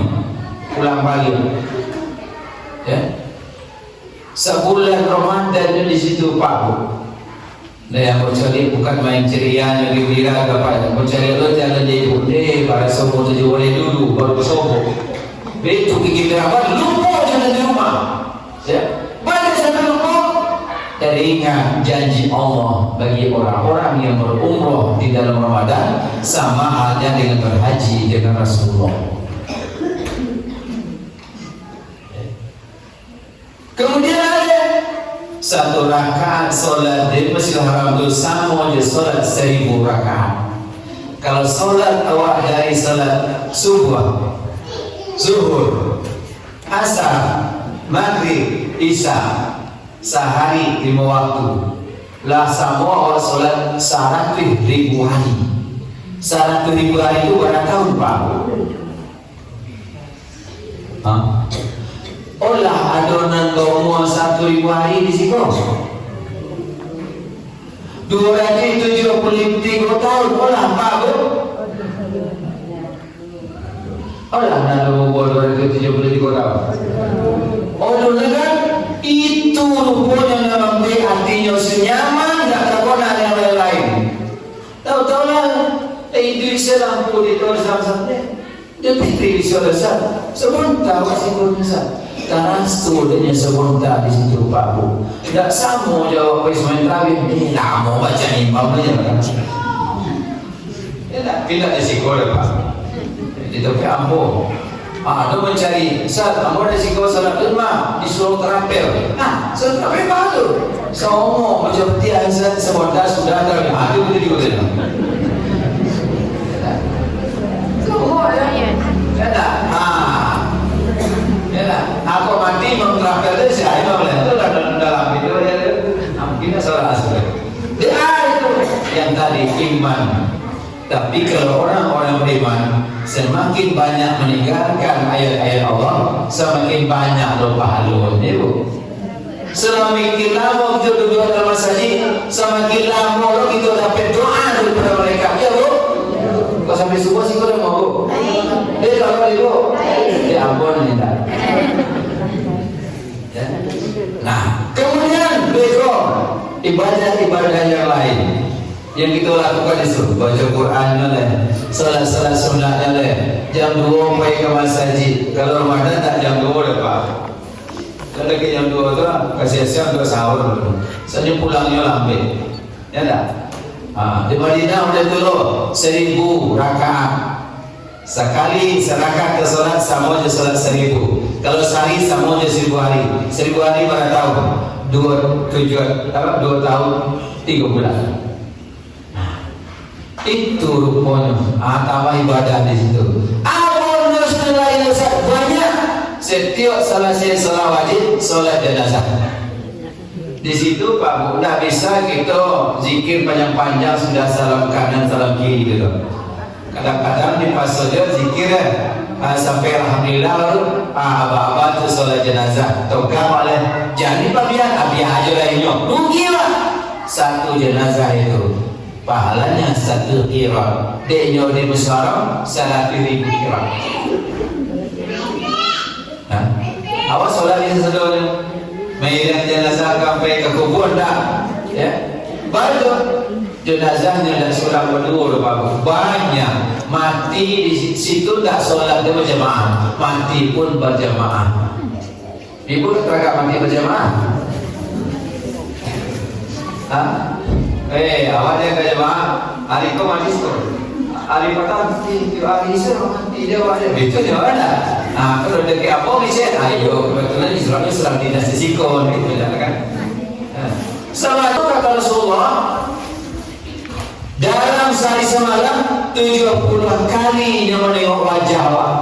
pulang balik. Ya. Sebulan Ramadan di situ Pak Bu. Nah yang mencari bukan main cerianya gembira apa, mencari lo jangan jadi para semua tu boleh dulu baru bersombong. Betul gembira apa? Lupa jangan di rumah. Ya, banyak sampai lupa. Dan ingat janji Allah bagi orang-orang yang berumrah di dalam Ramadan sama halnya dengan berhaji dengan Rasulullah. Kemudian ada satu rakaat solat di Masjidil Haram itu sama je solat 1000 rakaat. Kalau solat awak dari solat subuh, zuhur, asar, maghrib, isya, sehari 5 waktu. Lah sama awak solat 100.000 hari. 100.000 hari itu berapa tahun Pak? Hah? Olah adonan kamu 1.000 hari di situ 273 tahun. Olah Pak Bu. Olah nalu 273 tahun. Olah kan itu rupanya nama B artinya senyaman tak terkona yang lain. Tahu-tahu lah itu bisa lampu di tahun sama-sama. Dia pikir bisa sebentar masih kurang karena studenya sebentar di situ Pak Bu. Tidak sama jawab Ismail Rawin. Lama baca imam aja kan. Ya tak pilih di sekolah Pak. Di tepi ambo. Ada mencari saat ambo di sekolah salat lima disuruh terampil. Nah, terampil baru. Semua macam dia sebentar sudah ada. Ada betul juga. Semua ya. Ya tak. Aku mati menerapkan itu saya boleh itu dalam video ya mungkin salah asli dia itu yang tadi iman. Tapi kalau orang-orang beriman semakin banyak meninggalkan ayat-ayat Allah semakin banyak doa pahalanya Bu. Semakin lama kita duduk dalam masjid semakin lama kita dapat doa daripada mereka ya Bu. Kau sampai subuh sih kau mau Bu. Dia kalau Bu dia ampun ni tak. Nah, kemudian besok ibadah-ibadah yang lain yang kita lakukan itu baca Quran salat sunat jam 2 pergi ke masjid. Kalau Ramadan tak jam 2 dah Pak. Kalau ke jam 2 tu kasih siang tu sahur dulu. Saja pulangnya lambat. Ya tak? Di Madinah udah dulu 1000 rakaat. Sekali serakat ke solat sama je solat 1000. Kalau sehari sama je 1000 hari. 1000 hari berapa tahun? 2 tahun 3 bulan. Itu rupanya tambah ibadah di situ. Awalnya sudah banyak. Setiap selesai solat wajib, solat jenazah. Di situ Pak Bu, tidak bisa kita zikir panjang-panjang sudah salam kanan salam kiri gitu. Kadang-kadang di pas saja zikir sampai alhamdulillah lalu abah-abah tu solat jenazah togam oleh jadi bagian abiah aja lainnya rugilah satu jenazah itu pahalanya 1 kira denyo di musyawarah 100.000 kira. Awas solat ini sedulur mengirim jenazah sampai ke kubur dah ya baru jenazahnya dan seorang berdua Pak. Banyak mati di situ tak solat berjamaah, mati pun berjamaah. Ibu tak mati berjamaah? Awalnya ke jamaah, hari kau mati tu, hari pertama hari itu mati dia ada, itu dia ada. Kalau dekat apa bisa? Ayo kebetulan Israel sedang dinas di Sikon, gitu kan? Setelah itu kata Rasulullah, dalam sehari semalam 70 kali dia menengok wajah Allah.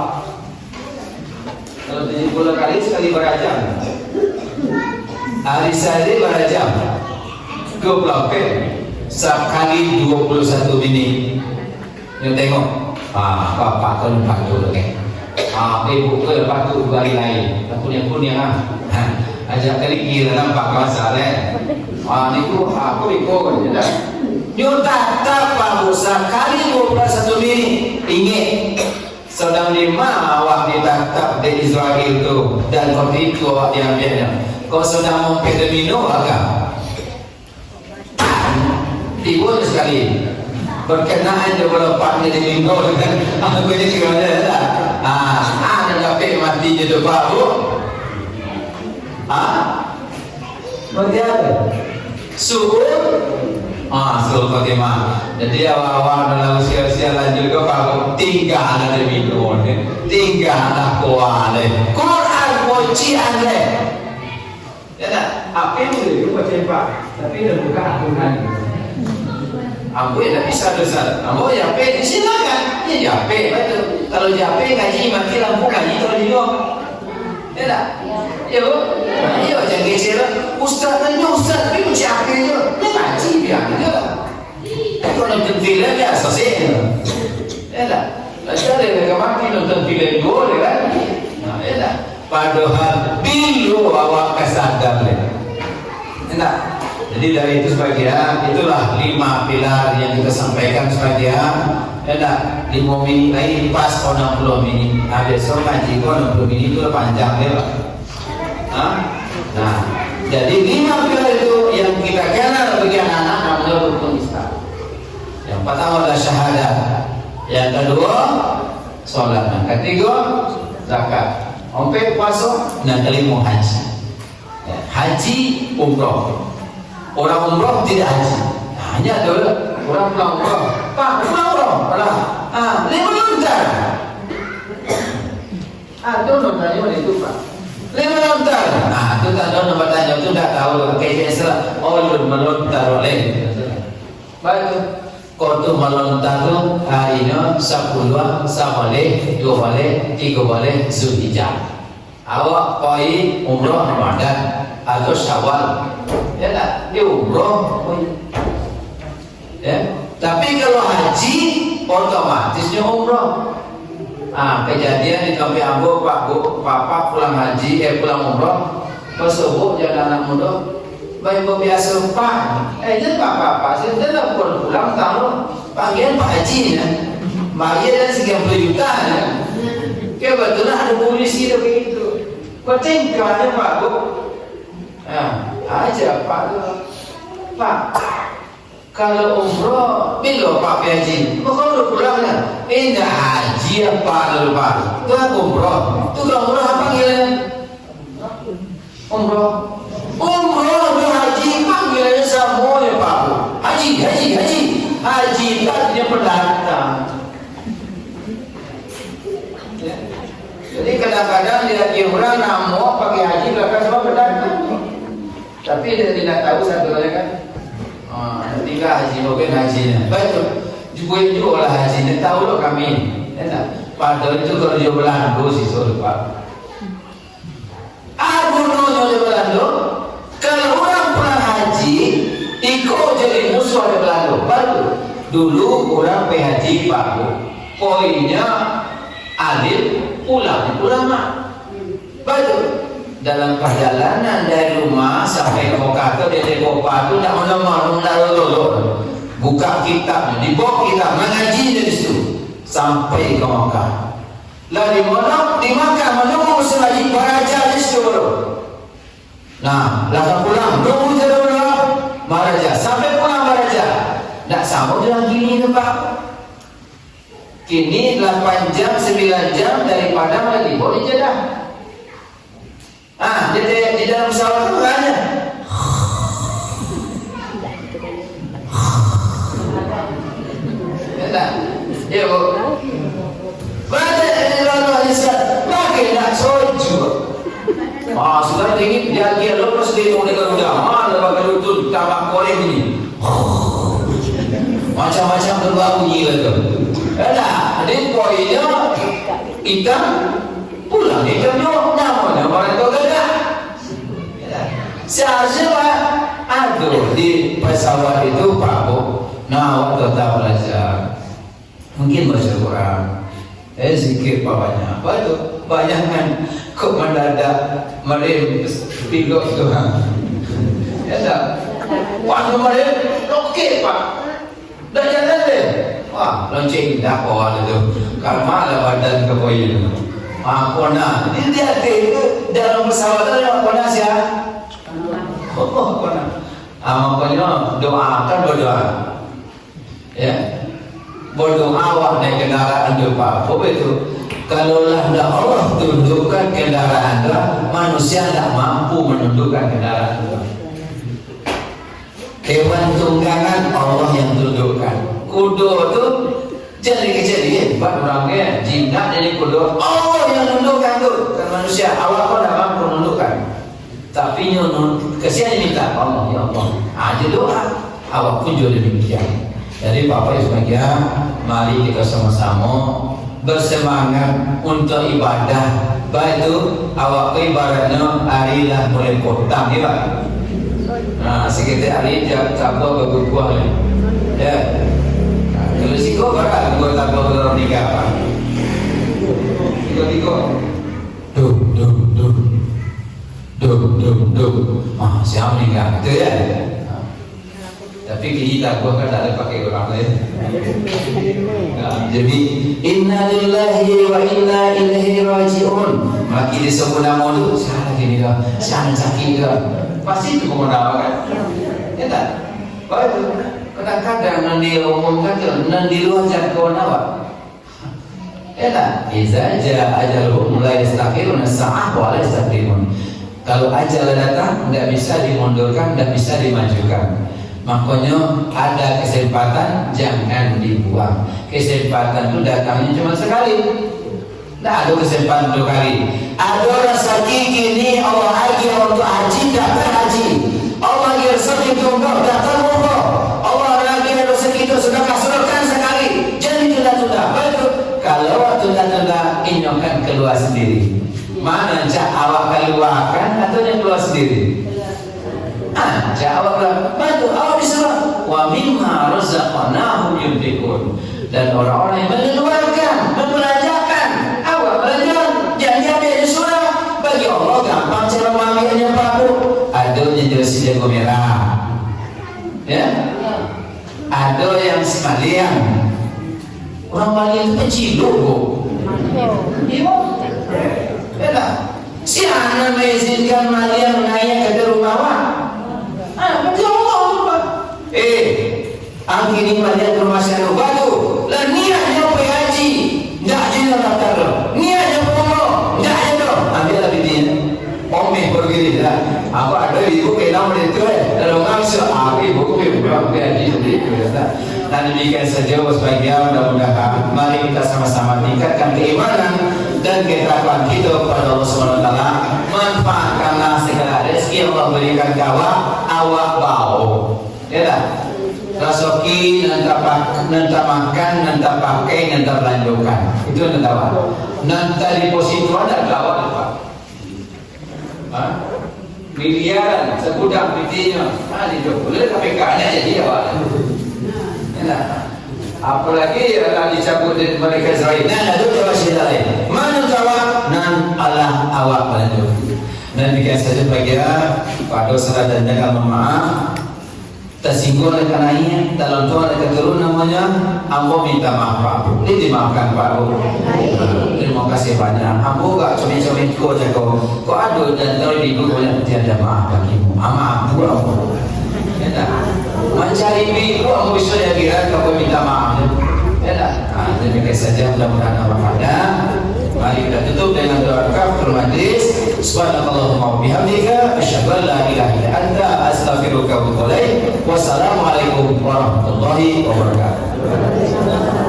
Kalau 70 kali sekali berajam. Hari sehari berajam. 20 sekali 21 menit. Dia tengok, bapak kan lepas tu kan. Ibu ke lepas tu hari lain. Punya ajak kali kira nampak masalah. Ni tu aku ikut je dah. Dia tak bagus sekali 21 menit. Ingat sedang lima awak ditangkap di Israel tu dan waktu itu awak diambilnya. Kau sedang mempedamino agak tiba sekali berkenaan dengan lepasnya di minggu kan. Aku ni kira lah. Ada dapat mati je tu baru. Berarti apa? Suhud. Suhud Fatimah. Jadi awak-awak dalam usia-usia lanjut ke baru tinggal ada minum, tinggal ada kuat. Quran bocian deh. Ya tak? Apa yang boleh baca pak? Tapi dah buka aturan. Ambo dah bisa dosa. Ambo jape silakan. Ya jape betul. Kalau jape ngaji mati lampu ngaji kalau di luar. Ya tak? Ya bu. Ayo jangan geser. Ustaz tanya ustaz tapi macam apa je? Ni ngaji biar je. Kalau nonton filem biasa sih. Ya tak? Belajar dari mati nonton filem boleh kan? Ya tak? Padahal bilu awak kesadar le. Ya tak? Jadi dari itu sebagian itulah 5 pilar yang kita sampaikan sebagian. Ada 5 menit lagi pas 60 menit. Besok ngaji 60 menit itu panjang ya Pak. Nah, jadi 5 pilar itu yang kita kenal bagi anak-anak namanya rukun Islam. Yang pertama adalah syahadat. Yang kedua sholat. Yang ketiga zakat. Sampai puasa. Yang kelima haji. Haji umrah. Orang umrah tidak haji. Hanya ada orang pulang umrah. Pak, pulang umrah. Lima lontar. Itu notanya mana itu Pak? 5 lontar. Itu tak tahu nombor tanya. Itu tak tahu. Kayaknya salah. Melontar oleh. Baik. Kau tu melontar tu hari ini 10, 1 boleh, 2 boleh, 3 boleh Zulhijjah. Awak pergi umrah Ramadan atau Syawal. Ya tak? Dia umrah. Ya. Tapi kalau haji otomatisnya umrah. Kejadian di Tompi Ambo, Papa pulang haji, pulang umrah. Pas subuh jangan anak muda. Baik biasa Pak. Jangan Pak. Saya dah pulang tahun. Panggilan Pak Haji ya. Bayar dan 30 juta ya. Kebetulan ada polisi tu begitu. Kau tinggalnya Pak Bu. Aja Pak tu. Pak, kalau umrah bila Pak Haji? Kau udah pulangnya? Dah haji apa lalu Pak? Tu umrah. Tu kalau umrah apa panggilan? Umrah. Umrah haji panggilannya sama ya Pak. Haji. Haji tadinya pendatang. Ya. Jadi kadang-kadang dia orang nama pakai haji belakang semua pendatang. Tapi dia tidak tahu satu hal kan. Tinggal haji bukan hajinya. Betul. Juga lah hajinya tahu loh kami. Ya. Padahal itu kalau dia Belanda sih soal Pak. Aku nanya dia Belanda. Kalau orang pulang haji, ikut jadi musuh ada Belanda. Baru dulu orang PHJ Pak. Poinnya alim, pulang ulama. Baru dalam perjalanan dari rumah sampai ke Mekah dari Mekah itu tidak menolong, buka kitab, dibawa kitab mengaji dari situ sampai ke Mekah. Lalu di Mekah menunggu musim haji beraja di situ baru. Nah, lalu pulang, tunggu je dulu Maraja, sampai pulang Maraja. Tak sama dengan gini tu Pak. Kini 8 jam, 9 jam daripada lagi boleh je dah. Di dalam pesawat tu ada. Ya tak? Ya Bu. Berada di dalam hadis. Makin lagi lepas demo dengan undangan lepas lutut tambah koreng ini macam-macam berbau bunyi gitu. Ada poinnya ikan pulang ikannya namanya orang tua gagak. Seharusnya aduh di pesawat itu Pak Bu, nah waktu tahu belajar mungkin baca Quran, zikir banyak, apa itu banyak kan kok mendadak merem pilot Tuhan. Ya tak, waktu merem oke Pak, dah jalan deh. Wah, lonceng dah kawan itu, karma lah badan kepoin. Kona, ini dia itu dalam pesawat ada kona siapa? Kona. Makanya doakan berdoa. Ya. Berdoa awak naik kendaraan depan. Apa itu? Kalaulah Allah tundukkan kendaraan anda, manusia tidak mampu menundukkan kendaraan anda. Hewan tunggangan Allah yang tundukkan. Kudo itu jadi kejadian. Buat orangnya jinak jadi kudo. Allah yang tundukkan tu. Kan manusia awak pun tidak mampu menundukkan. Tapi kesian minta Allah ya Allah. Aja doa. Awak pun juga demikian. Jadi Bapak Ibu sekalian, mari kita sama-sama bersemangat untuk ibadah. Baik itu awak ibaratnya harilah mulai potang ya Pak. Nah sekitar hari tak buat berbuah ni. Ya. Kalau siko berapa buat tak buat dalam nikah Pak? Siko. Duh. Siapa nikah itu ya? Tapi kini tak buat kan tak ada pakai orang lain. Jadi inna lillahi wa inna ilaihi raji'un. Maki disebut nama itu siapa gini dah, siapa sakit dah. Pasti itu mengenal kan? Ya tak? Baik. Kadang-kadang nanti umumkan tu, nanti luar jangkauan awak. Ya tak? Iza jaa ajaluhum la yastakhiruna sa'ah wa la yastaqdimun. Kalau ajal datang, tidak bisa dimundurkan, tidak bisa dimajukan. Makanya ada kesempatan jangan dibuang. Kesempatan itu datangnya cuma sekali. Tidak ada kesempatan dua kali. Ada orang sakit gini, Allah lagi untuk haji, datang haji. Allah lagi rezeki umroh, datang umroh. Allah lagi rezeki itu sudah kasurkan sekali. Jadi tunda-tunda. Betul. Kalau tunda-tunda, ini akan keluar sendiri. Mana cak awak keluarkan atau yang keluar sendiri? Jawab lah, bantu awak disuruh wa mimma razaqnahum yunfiqun. Dan orang-orang yang mengeluarkan, membelanjakan, awak belanja, jangan disuruh. Bagi Allah gampang cara mengambilnya Pak Bu. Ada yang jersey jago merah, ya. Ada yang semalian. Orang Malian itu penciluk Bu. Iya. Ya tak? Si anak mengizinkan Malian naik ke rumah awak. Betul Allah. Ang kini Malian ke rumah saya batu. Lah niatnya pergi haji, ndak jadi daftar. Niatnya umroh, ndak ada. Ambil lebih dia. Omeh pergi lah. Aku ada ibu kelam itu. Kalau ngangsu, ibu pergi haji sendiri. Dan demikian saja sebagian mudah-mudahan mari kita sama-sama tingkatkan keimanan dan ketakwaan kita kepada Allah Subhanahu wa taala. Manfaatkanlah segala rezeki Allah berikan ke awak bau. Ya tak? Rasoki nanti makan, nanti pakai, nanti belanjakan. Itu nanti awak. Nanti deposito ada awak apa? Miliaran segudang pitinya. Itu boleh KPK nya jadi awak. Nah, apalagi yang dicabut dari mereka Israel. Nah, itu jawab lain. Mana jawab? Nan Allah awak lanjut. Dan dikasih saja bagian pada saudara dan jangan maaf. Tersinggung oleh kanainya, dalam doa oleh keturun namanya, ambo minta maaf Pak Bu. Ini dimaafkan Pak Bu. Terima kasih banyak. Ambo gak cumi-cumi kau jago. Kau aduh dan kalau di ibu banyak tiada maaf bagimu. Maaf Bu ambo. Ya tak? Mencari ibu ambo bisa kira kau minta maaf. Ya tak? Demikian saja mudah-mudahan bermanfaat. Mari kita tutup dengan doa kafaratul majlis. Subhanallahumma wa bihamdika asyhadu an la ilaha illa anta astaghfiruka wa atubu ilaik. Wassalamualaikum warahmatullahi wabarakatuh.